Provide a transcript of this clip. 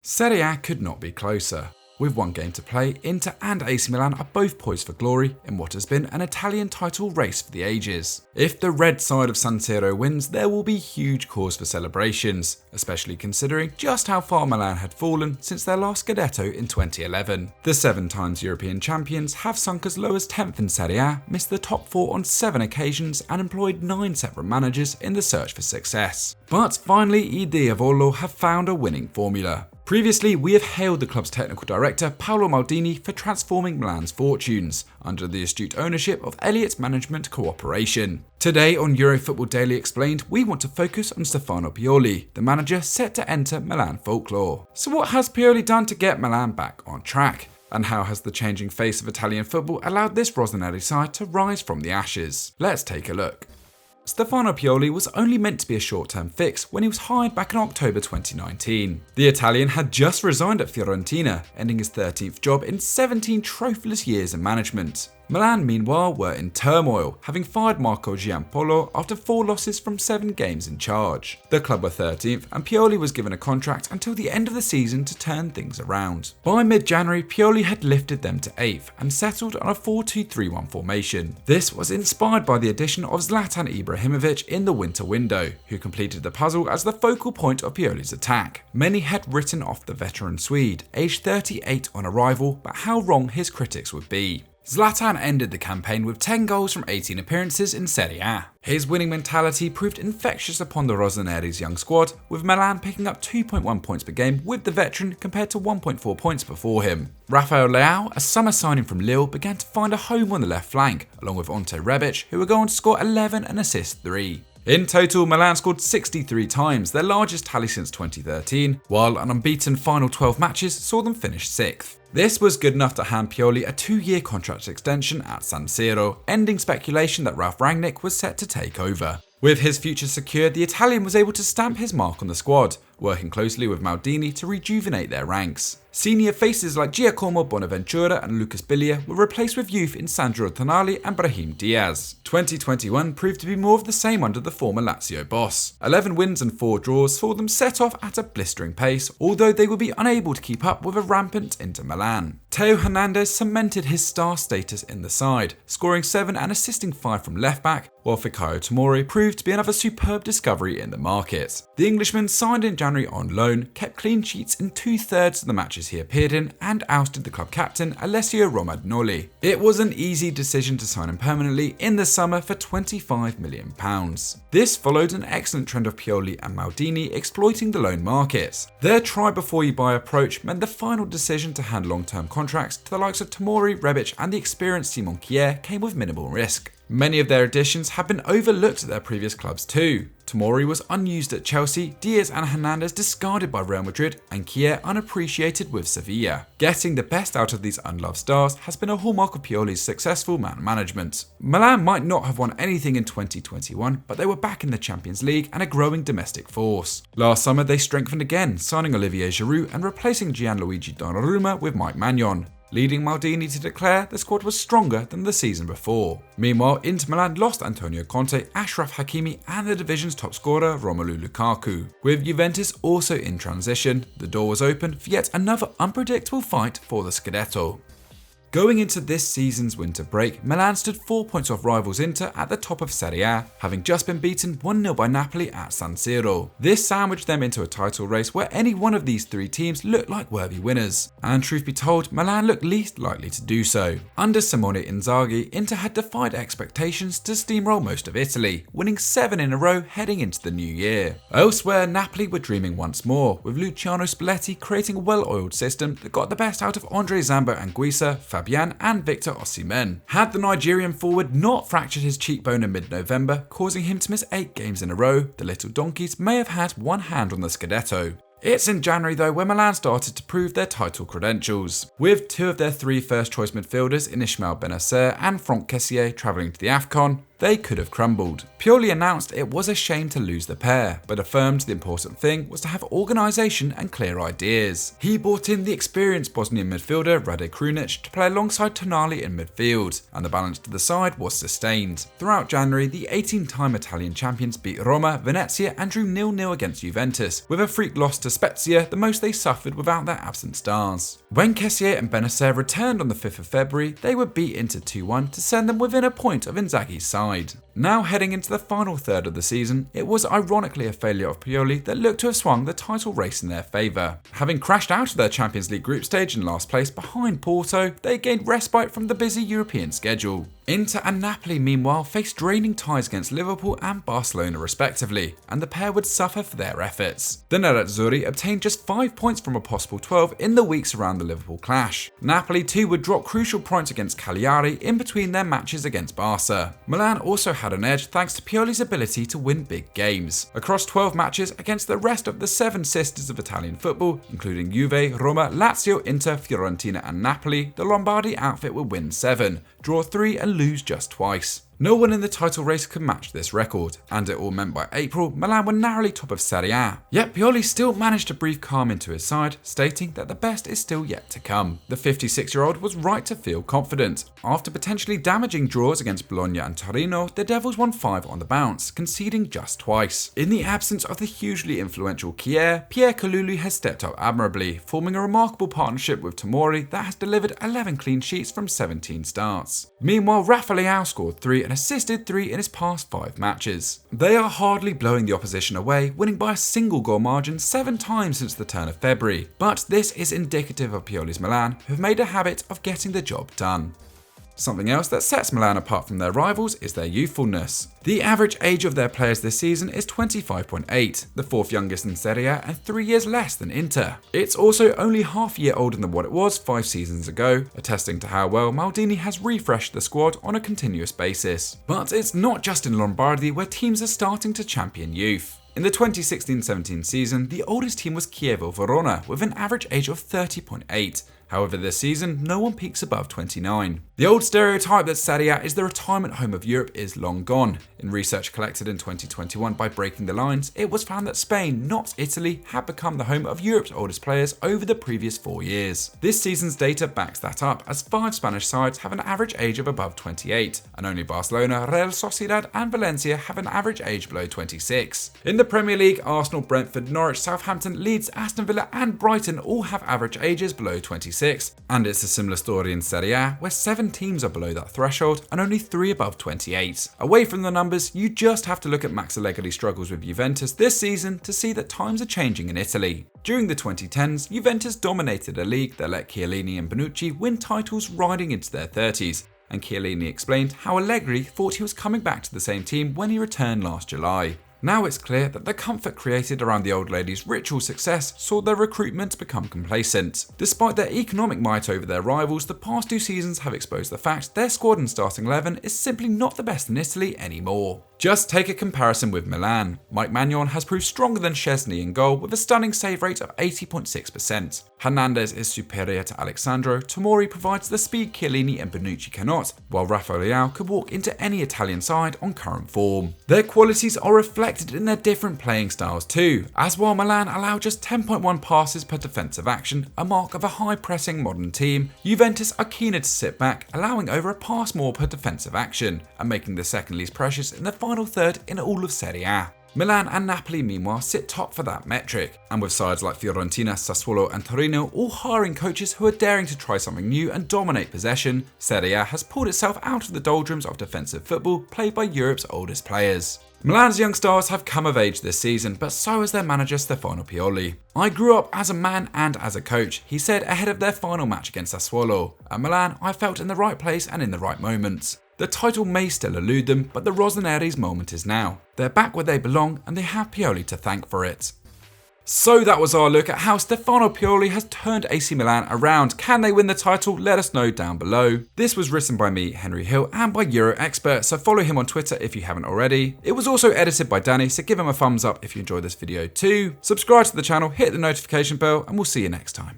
Serie A could not be closer. With one game to play, Inter and AC Milan are both poised for glory in what has been an Italian title race for the ages. If the red side of San Siro wins, there will be huge cause for celebrations, especially considering just how far Milan had fallen since their last Scudetto in 2011. The 7 times European champions have sunk as low as 10th in Serie A, missed the top 4 on 7 occasions and employed 9 separate managers in the search for success. But finally, I Diavolo have found a winning formula. Previously, we have hailed the club's technical director Paolo Maldini for transforming Milan's fortunes, under the astute ownership of Elliot's management cooperation. Today on EuroFootball Daily Explained, we want to focus on Stefano Pioli, the manager set to enter Milan folklore. So what has Pioli done to get Milan back on track? And how has the changing face of Italian football allowed this Rossineri side to rise from the ashes? Let's take a look. Stefano Pioli was only meant to be a short-term fix when he was hired back in October 2019. The Italian had just resigned at Fiorentina, ending his 13th job in 17 trophyless years in management. Milan, meanwhile, were in turmoil, having fired Marco Giampaolo after 4 losses from 7 games in charge. The club were 13th, and Pioli was given a contract until the end of the season to turn things around. By mid-January, Pioli had lifted them to 8th and settled on a 4-2-3-1 formation. This was inspired by the addition of Zlatan Ibrahimovic in the winter window, who completed the puzzle as the focal point of Pioli's attack. Many had written off the veteran Swede, aged 38 on arrival, but how wrong his critics would be. Zlatan ended the campaign with 10 goals from 18 appearances in Serie A. His winning mentality proved infectious upon the Rossineri's young squad, with Milan picking up 2.1 points per game with the veteran compared to 1.4 points before him. Rafael Leao, a summer signing from Lille, began to find a home on the left flank, along with Ante Rebic, who would go on to score 11 and assist 3. In total, Milan scored 63 times, their largest tally since 2013, while an unbeaten final 12 matches saw them finish 6th. This was good enough to hand Pioli a 2-year contract extension at San Siro, ending speculation that Ralf Rangnick was set to take over. With his future secured, the Italian was able to stamp his mark on the squad, working closely with Maldini to rejuvenate their ranks. Senior faces like Giacomo Bonaventura and Lucas Biglia were replaced with youth in Sandro Tonali and Brahim Diaz. 2021 proved to be more of the same under the former Lazio boss. 11 wins and 4 draws saw them set off at a blistering pace, although they would be unable to keep up with a rampant Inter Milan. Theo Hernandez cemented his star status in the side, scoring 7 and assisting 5 from left back, while Fikayo Tomori proved to be another superb discovery in the market. The Englishman, signed in January on loan, kept clean sheets in 2/3 of the matches he appeared in and ousted the club captain Alessio Romagnoli. It was an easy decision to sign him permanently in the summer for £25 million. This followed an excellent trend of Pioli and Maldini exploiting the loan market. Their try before you buy approach meant the final decision to hand long-term contracts to the likes of Tomori, Rebic and the experienced Simon Kjaer came with minimal risk. Many of their additions have been overlooked at their previous clubs too. Tomori was unused at Chelsea, Diaz and Hernandez discarded by Real Madrid, and Kjaer unappreciated with Sevilla. Getting the best out of these unloved stars has been a hallmark of Pioli's successful man management. Milan might not have won anything in 2021, but they were back in the Champions League and a growing domestic force. Last summer they strengthened again, signing Olivier Giroud and replacing Gianluigi Donnarumma with Mike Maignan, leading Maldini to declare the squad was stronger than the season before. Meanwhile, Inter Milan lost Antonio Conte, Achraf Hakimi and the division's top scorer Romelu Lukaku. With Juventus also in transition, the door was open for yet another unpredictable fight for the Scudetto. Going into this season's winter break, Milan stood 4 points off rivals Inter at the top of Serie A, having just been beaten 1-0 by Napoli at San Siro. This sandwiched them into a title race where any one of these 3 teams looked like worthy winners, and truth be told, Milan looked least likely to do so. Under Simone Inzaghi, Inter had defied expectations to steamroll most of Italy, winning 7 in a row heading into the new year. Elsewhere, Napoli were dreaming once more, with Luciano Spalletti creating a well-oiled system that got the best out of Andre Zambo Anguissa, Fabian and Victor Osimhen. Had the Nigerian forward not fractured his cheekbone in mid-November, causing him to miss 8 games in a row, the Little Donkeys may have had one hand on the Scudetto. It's in January though where Milan started to prove their title credentials, with 2 of their 3 first-choice midfielders in Ismail Benacer and Franck Kessié travelling to the AFCON. they could have crumbled. Pioli announced it was a shame to lose the pair, but affirmed the important thing was to have organisation and clear ideas. He brought in the experienced Bosnian midfielder Rade Krunic to play alongside Tonali in midfield, and the balance to the side was sustained. Throughout January, the 18-time Italian champions beat Roma, Venezia and drew 0-0 against Juventus, with a freak loss to Spezia, the most they suffered without their absent stars. When Kessié and Benacer returned on the 5th of February, they were beat into 2-1 to send them within a point of Inzaghi's side. Now heading into the final third of the season, it was ironically a failure of Pioli that looked to have swung the title race in their favour. Having crashed out of their Champions League group stage in last place behind Porto, they gained respite from the busy European schedule. Inter and Napoli meanwhile faced draining ties against Liverpool and Barcelona respectively, and the pair would suffer for their efforts. The Nerazzurri obtained just 5 points from a possible 12 in the weeks around the Liverpool clash. Napoli too would drop crucial points against Cagliari in between their matches against Barca. Milan also had an edge thanks to Pioli's ability to win big games. Across 12 matches against the rest of the 7 sisters of Italian football, including Juve, Roma, Lazio, Inter, Fiorentina and Napoli, the Lombardi outfit would win 7, draw 3 and lose just twice. No one in the title race could match this record, and it all meant by April, Milan were narrowly top of Serie A. Yet Pioli still managed to breathe calm into his side, stating that the best is still yet to come. The 56-year-old was right to feel confident. After potentially damaging draws against Bologna and Torino, the Devils won 5 on the bounce, conceding just twice. In the absence of the hugely influential Kier, Pierre Kalulu has stepped up admirably, forming a remarkable partnership with Tomori that has delivered 11 clean sheets from 17 starts. Meanwhile, Rafa Leao scored 3 and assisted 3 in his past 5 matches. They are hardly blowing the opposition away, winning by a single goal margin 7 times since the turn of February. But this is indicative of Pioli's Milan, who have made a habit of getting the job done. Something else that sets Milan apart from their rivals is their youthfulness. The average age of their players this season is 25.8, the 4th youngest in Serie A and 3 years less than Inter. It's also only half a year older than what it was 5 seasons ago, attesting to how well Maldini has refreshed the squad on a continuous basis. But it's not just in Lombardy where teams are starting to champion youth. In the 2016-17 season, the oldest team was Chievo Verona with an average age of 30.8. However, this season, no one peaks above 29. The old stereotype that Serie A is the retirement home of Europe is long gone. In research collected in 2021 by Breaking the Lines, it was found that Spain, not Italy, had become the home of Europe's oldest players over the previous 4 years. This season's data backs that up, as 5 Spanish sides have an average age of above 28, and only Barcelona, Real Sociedad and Valencia have an average age below 26. In the Premier League, Arsenal, Brentford, Norwich, Southampton, Leeds, Aston Villa and Brighton all have average ages below 26. And it's a similar story in Serie A, where 7 teams are below that threshold and only 3 above 28. Away from the numbers, you just have to look at Max Allegri's struggles with Juventus this season to see that times are changing in Italy. During the 2010s, Juventus dominated a league that let Chiellini and Bonucci win titles riding into their 30s, and Chiellini explained how Allegri thought he was coming back to the same team when he returned last July. Now it's clear that the comfort created around the old lady's ritual success saw their recruitment become complacent. Despite their economic might over their rivals, the past 2 seasons have exposed the fact their squad and starting 11 is simply not the best in Italy anymore. Just take a comparison with Milan. Mike Maignan has proved stronger than Szczesny in goal with a stunning save rate of 80.6%. Hernandez is superior to Alexandro, Tomori provides the speed Chiellini and Bonucci cannot, while Rafa Leao could walk into any Italian side on current form. Their qualities are reflected in their different playing styles too, as while Milan allow just 10.1 passes per defensive action, a mark of a high-pressing modern team, Juventus are keener to sit back, allowing over a pass more per defensive action, and making the second least pressures in the final third in all of Serie A. Milan and Napoli meanwhile sit top for that metric, and with sides like Fiorentina, Sassuolo and Torino all hiring coaches who are daring to try something new and dominate possession, Serie A has pulled itself out of the doldrums of defensive football played by Europe's oldest players. Milan's young stars have come of age this season, but so has their manager Stefano Pioli. "I grew up as a man and as a coach," he said ahead of their final match against Sassuolo. "At Milan, I felt in the right place and in the right moments. The title may still elude them, but the Rossoneri's moment is now. They're back where they belong and they have Pioli to thank for it." So that was our look at how Stefano Pioli has turned AC Milan around. Can they win the title? Let us know down below. This was written by me, Henry Hill, and by Euro Expert, so follow him on Twitter if you haven't already. It was also edited by Danny, so give him a thumbs up if you enjoyed this video too. Subscribe to the channel, hit the notification bell, and we'll see you next time.